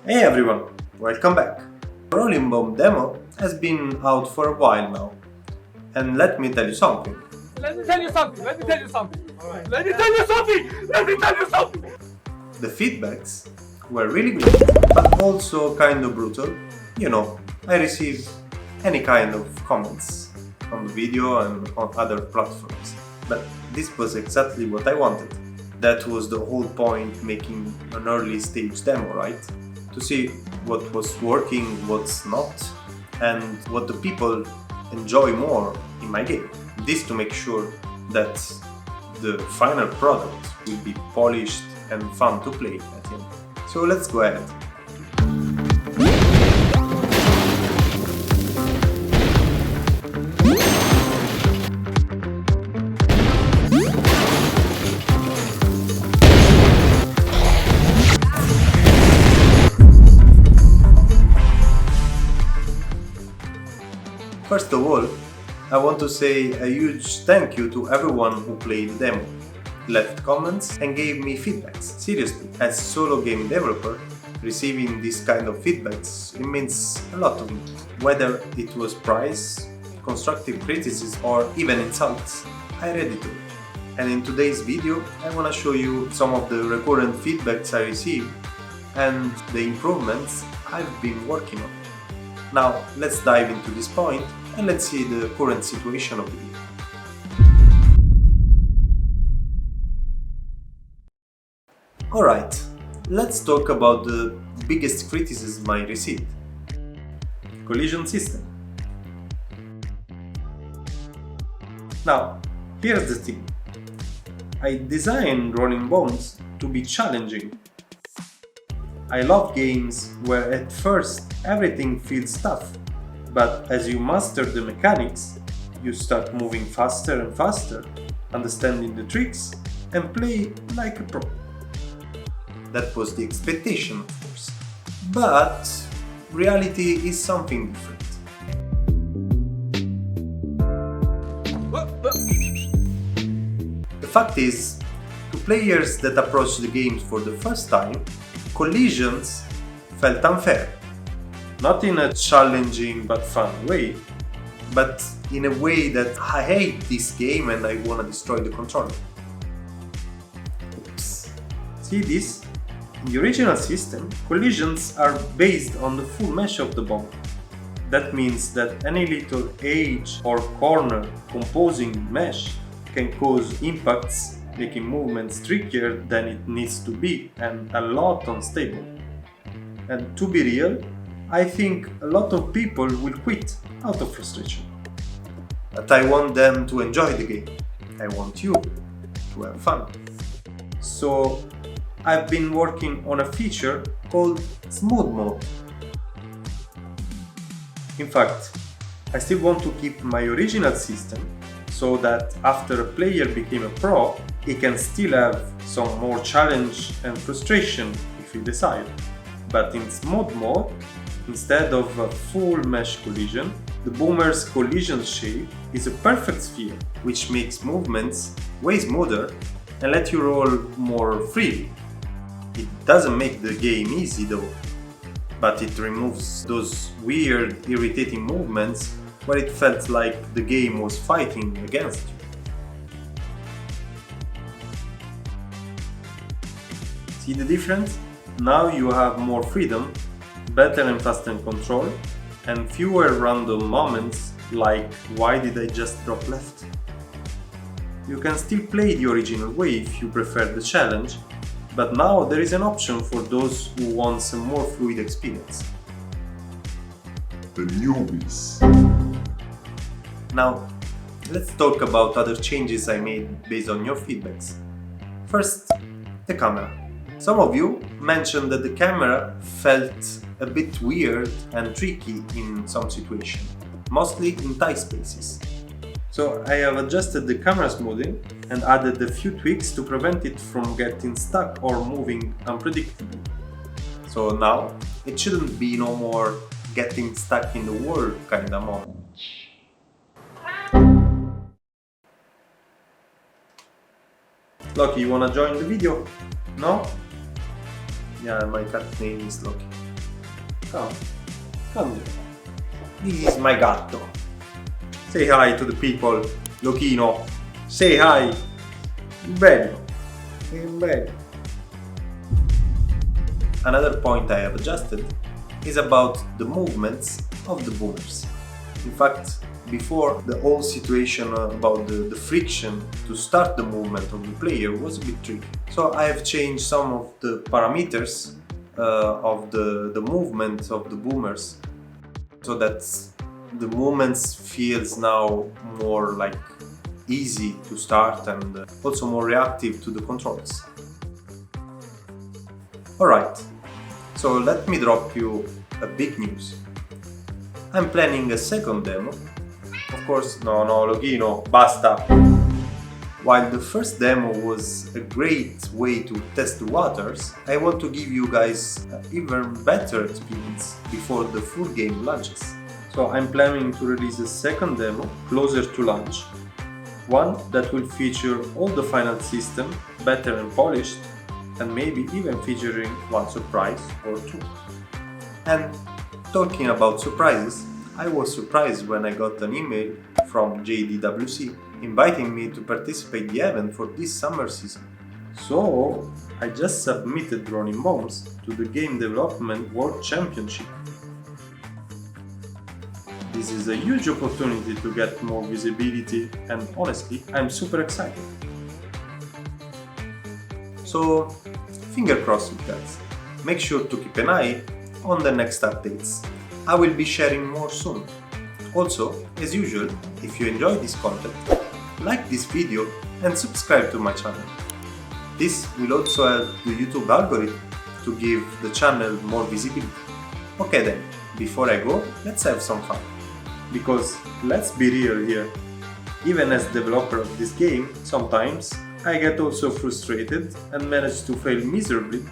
Hey everyone, welcome back. Rolling Bomb demo has been out for a while now, and let me tell you something. The feedbacks were really good, but also kind of brutal. You know, I received any kind of comments on the video and on other platforms, but this was exactly what I wanted. That was the whole point making an early stage demo, right? To see what was working, what's not, and what the people enjoy more in my game. This to make sure that the final product will be polished and fun to play at the end. So let's go ahead. First of all, I want to say a huge thank you to everyone who played the demo, left comments and gave me feedbacks. Seriously, as solo game developer, receiving this kind of feedbacks, it means a lot to me. Whether it was praise, constructive criticism or even insults, I read it all. And in today's video, I want to show you some of the recurrent feedbacks I received and the improvements I've been working on. Now, let's dive into this point and let's see the current situation of the game. Alright, let's talk about the biggest criticism I received. Collision system. Now, here's the thing. I designed Rolling Bones to be challenging. I love games where at first everything feels tough, but as you master the mechanics, you start moving faster and faster, understanding the tricks, and play like a pro. That was the expectation, of course. But reality is something different. The fact is, to players that approach the games for the first time, collisions felt unfair. Not in a challenging but fun way, but in a way that I hate this game and I wanna destroy the controller. Oops. See this? In the original system, collisions are based on the full mesh of the bomb. That means that any little edge or corner composing mesh can cause impacts, making movements trickier than it needs to be and a lot unstable. And to be real, I think a lot of people will quit out of frustration. But I want them to enjoy the game. I want you to have fun. So I've been working on a feature called Smooth Mode. In fact, I still want to keep my original system so that after a player became a pro, he can still have some more challenge and frustration if he decides. But in Smooth Mode, instead of a full mesh collision, the boomer's collision shape is a perfect sphere, which makes movements way smoother and let you roll more freely. It doesn't make the game easy though, but it removes those weird, irritating movements where it felt like the game was fighting against you. See the difference? Now you have more freedom, better and faster control, and fewer random moments like why did I just drop left? You can still play the original way if you prefer the challenge, but now there is an option for those who want a more fluid experience. The newbies. Now, let's talk about other changes I made based on your feedbacks. First, the camera. Some of you mentioned that the camera felt a bit weird and tricky in some situations, mostly in tight spaces. So I have adjusted the camera smoothing and added a few tweaks to prevent it from getting stuck or moving unpredictably. So now it shouldn't be no more getting stuck in the wall kinda moment. Loki, you wanna join the video? No? Yeah, my cat name is Loki. Come. Come here. This is my gatto. Say hi to the people, Lokino. Say hi. Bello. Bello. Another point I have adjusted is about the movements of the boomers. In fact, before, the whole situation about the friction to start the movement of the player was a bit tricky. So I have changed some of the parameters of the movement of the boomers so that the movements feels now more like easy to start and also more reactive to the controls. Alright, so let me drop you a big news. I'm planning a second demo. Of course, no, Lochino, basta! While the first demo was a great way to test the waters, I want to give you guys an even better experience before the full game launches. So I'm planning to release a second demo closer to launch, one that will feature all the final system better and polished, and maybe even featuring one surprise or two. And talking about surprises, I was surprised when I got an email from GDWC inviting me to participate in the event for this summer season. So I just submitted Rolling Bombs to the Game Development World Championship. This is a huge opportunity to get more visibility, and honestly, I'm super excited. So, finger crossed you guys. Make sure to keep an eye on the next updates. I will be sharing more soon. Also, as usual, if you enjoy this content, like this video and subscribe to my channel. This will also help the YouTube algorithm to give the channel more visibility. Okay then, before I go, let's have some fun. Because let's be real here, even as developer of this game, sometimes I get also frustrated and manage to fail miserably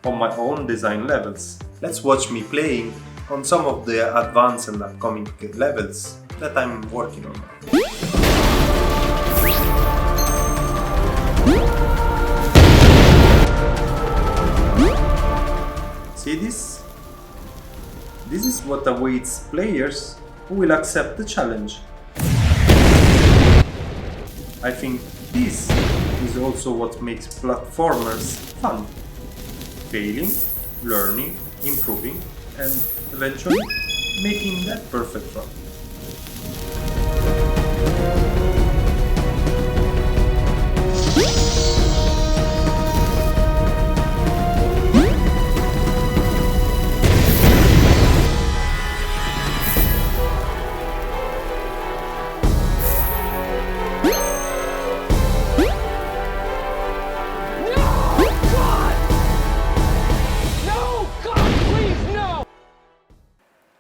on my own design levels. Let's watch me playing on some of the advanced and upcoming levels that I'm working on now. See this? This is what awaits players who will accept the challenge. I think this is also what makes platformers fun. Failing, learning, improving, and eventually making that perfect run.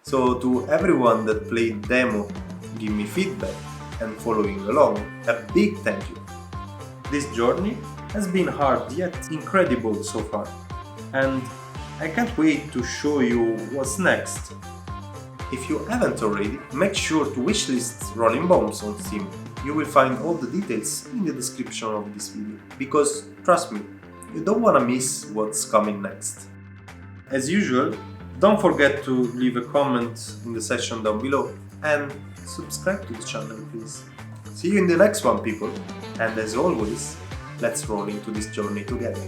So to everyone that played demo, give me feedback and following along, a big thank you. This journey has been hard yet incredible so far, and I can't wait to show you what's next. If you haven't already, make sure to wishlist Rolling Bombs on Steam. You will find all the details in the description of this video, because trust me, you don't wanna miss what's coming next. As usual, don't forget to leave a comment in the section down below and subscribe to the channel, please. See you in the next one, people, and as always, let's roll into this journey together.